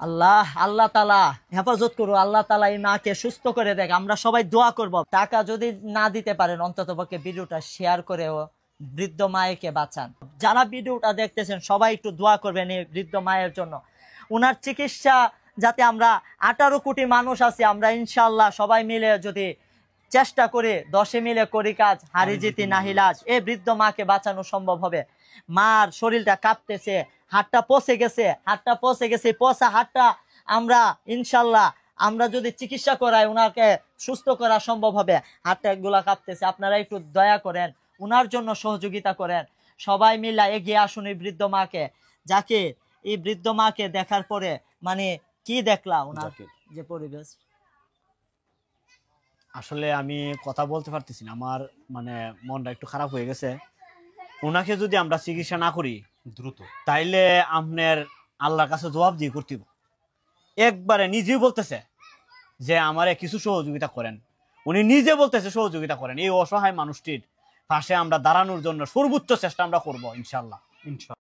আল্লাহ আল্লাহ তাআলা হেফাজত করো, আল্লাহ তাআলা এই মাকে সুস্থ করে দেখ। আমরা সবাই দোয়া করব, টাকা যদি না দিতে পারেন অন্ততপক্ষে ভিডিওটা শেয়ার করেও বৃদ্ধ মায়েকে বাঁচান। যারা ভিডিওটা দেখতেছেন সবাই একটু দোয়া করবেন এই বৃদ্ধ মায়ের জন্য, ওনার চিকিৎসা যাতে আমরা 18 কোটি মানুষ আছি, আমরা ইনশাআল্লাহ সবাই মিলে যদি চেষ্টা করে 10 মিলে করি কাজ, হারি জিতি নাহিলাজ, এই বৃদ্ধ মাকে বাঁচানো সম্ভব হবে। মার শরীরটা কাঁপতেছে, হাতটা পচে গেছে, পচা হাতটা আমরা ইনশাল্লাহ আমরা যদি চিকিৎসা করাই ওনাকে সুস্থ করা সম্ভব হবে। হাতটা গুলা কাঁপতেছে, আপনারা একটু দয়া করেন, ওনার জন্য সহযোগিতা করেন। সবাই মিলে এগিয়ে আসুন এই বৃদ্ধ মাকে। যাকে এই বৃদ্ধ মাকে দেখার পরে মানে কি দেখলাম ওনার যে পরিবেশ, আসলে আমি কথা বলতে পারতেছি না, আমার মানে মনটা একটু খারাপ হয়ে গেছে। ওনাকে যদি আমরা চিকিৎসা না করি দ্রুত, তাইলে আপনার আল্লাহর কাছে জবাব দিয়ে করতে হবে। একবারে নিজেই বলতেছে যে আমারে কিছু সহযোগিতা করেন, উনি নিজে বলতেছে সহযোগিতা করেন। এই অসহায় মানুষটির পাশে আমরা দাঁড়ানোর জন্য সর্বোচ্চ চেষ্টা আমরা করবো ইনশাল্লাহ।